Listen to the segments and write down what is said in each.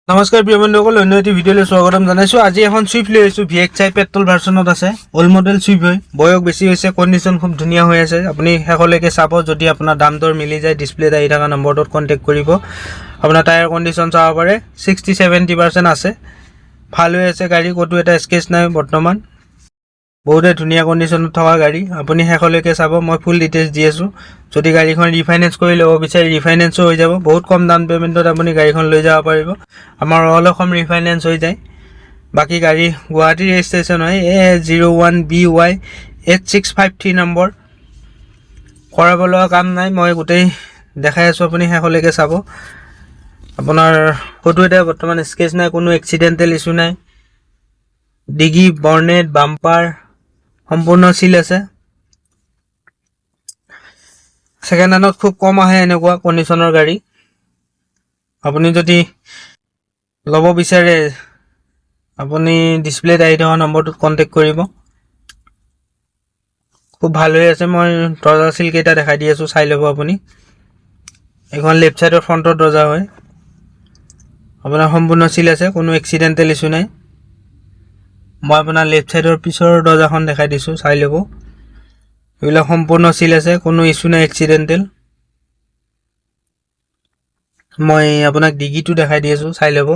নমস্কাৰ প্ৰিয় বন্ধুসকল, অন্য এটি ভিডিঅ'লৈ স্বাগতম জনাইছোঁ। আজি এখন চুইফ্ট লৈ আহিছোঁ। VXI পেট্ৰল ভাৰ্চনত আছে, অল্ড মডেল চুইফ্ট হয়, বয়স বেছি হৈছে, কণ্ডিশ্যন খুব ধুনীয়া হৈ আছে। আপুনি শেষলৈকে চাব। যদি আপোনাৰ দাম দৰ মিলি যায়, ডিছপ্লেত আহি থকা নম্বৰটোত কণ্টেক্ট কৰিব। আপোনাৰ টায়াৰ কণ্ডিশ্যন চাব পাৰে, 60-70% আছে, ভাল হৈ আছে গাড়ী, ক'তো এটা স্কেচ নাই বৰ্তমান। বহুতে ধুনীয়া কণ্ডিশ্যনত থকা গাড়ী, আপুনি শেষলৈকে চাব। মই ফুল ডিটেইলছ দি আছোঁ। যদি গাড়ীখন ৰিফাইনেন্স কৰি ল'ব বিচাৰে, ৰিফাইনেন্সো হৈ যাব। বহুত কম ডাউন পে'মেণ্টত আপুনি গাড়ীখন লৈ যাব পাৰিব। আমাৰ অল অসম ৰিফাইনেন্স হৈ যায়। বাকী গাড়ী গুৱাহাটী ৰেজিষ্ট্ৰেশ্যন হয়, A01BY 8653 নম্বৰ। কৰাব লগা কাম নাই, মই গোটেই দেখাই আছোঁ, আপুনি শেষলৈকে চাব। আপোনাৰ ক'তো এটা বৰ্তমান স্কেচ নাই, কোনো এক্সিডেণ্টেল ইছ্যু নাই। ডিগি, বৰ্নেট, বাম্পাৰ সম্পূৰ্ণ চিল আছে। ছেকেণ্ড হেণ্ডত খুব কম আহে এনেকুৱা কণ্ডিশ্যনৰ গাড়ী। আপুনি যদি ল'ব বিচাৰে, আপুনি ডিছপ্লেত আহি থকা নম্বৰটোত কণ্টেক্ট কৰিব। খুব ভাল হৈ আছে। মই দৰ্জা চিলকেইটা দেখাই দি আছোঁ, চাই ল'ব আপুনি। এইখন লেফ্ট ছাইডৰ ফ্ৰণ্টৰ দৰ্জা হয়, আপোনাৰ সম্পূৰ্ণ চিল আছে, কোনো এক্সিডেণ্টেল ইছ্যু নাই। মই আপোনাৰ লেফ্ট ছাইডৰ পিছৰ দৰ্জাখন দেখাই দিছোঁ, চাই ল'ব। এইবিলাক সম্পূৰ্ণ চিল আছে, কোনো ইছ্যু নাই এক্সিডেণ্টেল। মই আপোনাক ডিগিটো দেখাই দি আছোঁ, চাই ল'ব।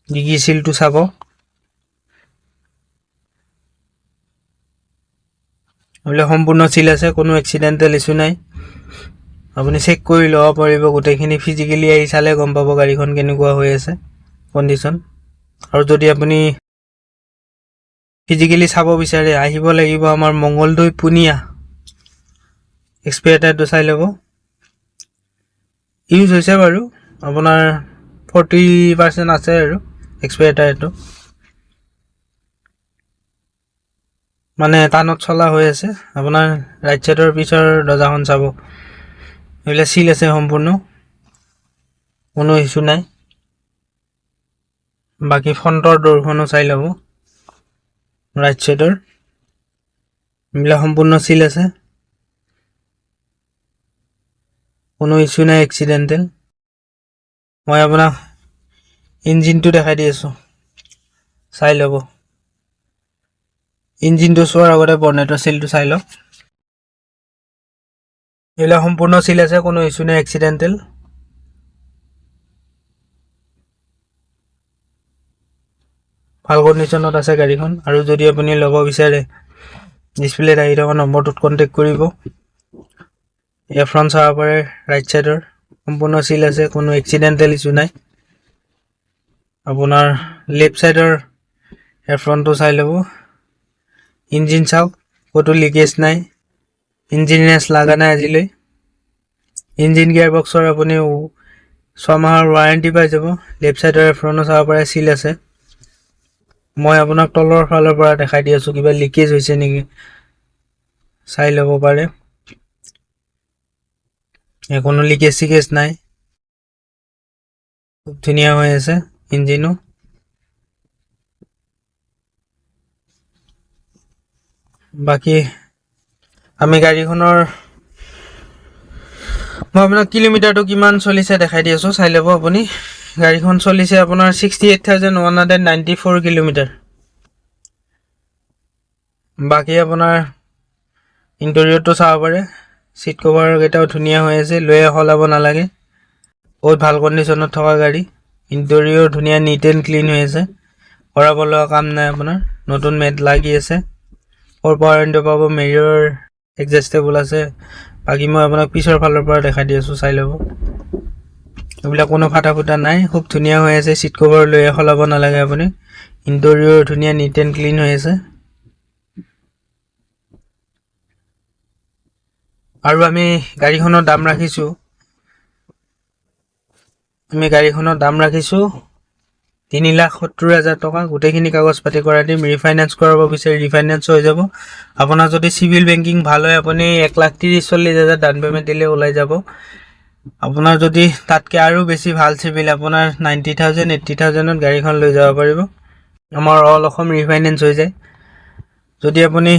ডিগি চিলটো চাব। এইবিলাক সম্পূৰ্ণ চিল আছে, কোনো এক্সিডেণ্টেল ইছ্যু নাই। আপুনি চেক কৰি ল'ব পাৰিব, গোটেইখিনি ফিজিকেলি আহি চালে গম পাব গাড়ীখন কেনেকুৱা হৈ আছে কণ্ডিশ্যন। আৰু যদি আপুনি ফিজিকেলি চাব বিচাৰে, আহিব লাগিব আমাৰ মংগলদৈ পুনিয়া। এক্সপায়াৰ টাইমটো চাই ল'ব। ইউজ হৈছে বাৰু, আপোনাৰ 40% আছে আৰু এক্সপায়াৰ টাইমটো, মানে টানত চলা হৈ আছে। আপোনাৰ ৰাইট ছাইডৰ পিছৰ দৰ্জাখন চাব, এইবিলাক চিল আছে সম্পূৰ্ণ, কোনো ইছ্যু নাই। বাকী ফ্ৰণ্টৰ ডোৰখনো চাই ল'ব, ৰাইট ছাইডৰ এইবিলাক সম্পূৰ্ণ চিল আছে, কোনো ইছ্যু নাই এক্সিডেণ্টেল। মই আপোনাক ইঞ্জিনটো দেখাই দি আছোঁ, চাই ল'ব। ইঞ্জিনটো চোৱাৰ আগতে বৰ্নেটৰ চিলটো চাই লওক। এইবিলাক সম্পূৰ্ণ চিল আছে, কোনো ইছ্যু নাই এক্সিডেণ্টেল। ভাল কণ্ডিশ্যনত আছে গাড়ীখন। আৰু যদি আপুনি ল'ব বিচাৰে, ডিছপ্লেত আহি থকা নম্বৰটোত কণ্টেক্ট কৰিব। এয়াৰ ফ্ৰণ্ট চাব পাৰে, ৰাইট ছাইডৰ সম্পূৰ্ণ চিল আছে, কোনো এক্সিডেণ্টেল ইছ্যু নাই। আপোনাৰ লেফ্ট ছাইডৰ এয়াৰ ফ্ৰণ্টটো চাই ল'ব। ইঞ্জিন চাওক, ক'তো লিকেজ নাই, ইঞ্জিন ৰেষ্ট লগা নাই আজিলৈ। ইঞ্জিন গিয়াৰ বক্সৰ আপুনি 6 মাহৰ ৱাৰেণ্টি পাই যাব। লেফ্ট ছাইডৰ এয়াৰ ফ্ৰণ্টো চাব পাৰে, চিল আছে। মই আপোনাক তলৰ ফালৰ পৰা দেখাই দি আছোঁ, কিবা লিকেজ হৈছে নেকি চাই ল'ব পাৰে। কোনো লিকেজ চিকেজ নাই, খুব ধুনীয়া হৈ আছে ইঞ্জিনো। বাকী আমি গাড়ীখনৰ মই আপোনাক কিলোমিটাৰটো কিমান চলিছে দেখাই দি আছোঁ, চাই ল'ব আপুনি। গাড়ীখন চলিছে আপোনাৰ 68,194 কিলোমিটাৰ। বাকী আপোনাৰ ইণ্টেৰিয়ৰটো চাব পাৰে, ছিট কভাৰকেইটাও ধুনীয়া হৈ আছে, লৈয়ে সলাব নালাগে, বহুত ভাল কণ্ডিশ্যনত থকা গাড়ী। ইণ্টেৰিয়ৰ ধুনীয়া, নিট এণ্ড ক্লিন হৈ আছে, কৰাব লগা কাম নাই আপোনাৰ। নতুন মেট লাগি আছে, 4 পাৱাৰ উইণ্ডো পাব, মিৰৰ এডজাষ্টেবল আছে। বাকী মই আপোনাক পিছৰ ফালৰ পৰা দেখাই দি আছোঁ, চাই ল'ব। এইবিলাক কোনো ফাটা ফুটা নাই, খুব ধুনীয়া হৈ আছে, ছিট কভাৰ লৈয়ে সলাব নালাগে আপুনি। ইণ্টেৰিয়ৰ ধুনীয়া, নিট এণ্ড ক্লিন হৈ আছে। আৰু আমি গাড়ীখনৰ দাম ৰাখিছোঁ 3,70,000 টকা। গোটেইখিনি কাগজ পাতি কৰাই দিম। ৰিফাইনেন্স কৰাব বিচাৰি ৰিফাইনেন্স হৈ যাব। আপোনাৰ যদি চিভিল বেংকিং ভাল হয়, আপুনি 1,30,40,000 ডাউন পে'মেণ্ট দিলে ওলাই যাব। আপোনাৰ যদি তাতকৈ আৰু বেছি ভাল চিভিল, আপোনাৰ 90,000 80,000ত গাড়ীখন লৈ যাব পাৰিব। আমাৰ অল অসম ৰিফাইনেন্স হৈ যায়। যদি আপুনি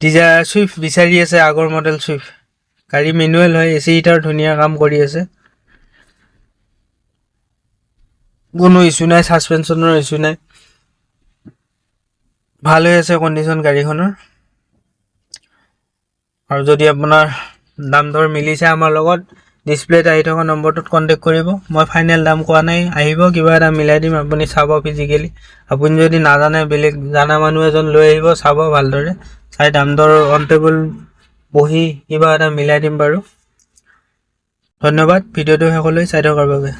ডিজায়াৰ চুইফ্ট বিচাৰি আছে, আগৰ মডেল চুইফ্ট গাড়ী মেনুৱেল হয়, AC হিটাৰ ধুনীয়া কাম কৰি আছে। কোনো ইস্যু নাই, সাসপেনশ্যনৰ ইস্যু নাই, ভাল হৈ আছে কণ্ডিশ্যন গাড়ীখনৰ। আৰু যদি আপোনাৰ দাম দৰ মিলিছে আমাৰ লগত, ডিছপ্লেত আহি থকা নম্বৰটোত কণ্টেক্ট কৰিব। মই ফাইনেল দাম কোৱা নাই, আহিব কিবা এটা মিলাই দিম, আপুনি চাব ফিজিকেলি। আপুনি যদি নাজানে, বেলেগ জানা মানুহ এজন লৈ আহিব, চাব ভালদৰে, চাই দাম দৰ অন টেবল বহি কিবা এটা মিলাই দিম বাৰু। ধন্যবাদ ভিডিঅ'টো শেষলৈ চাই থকাৰ বাবে।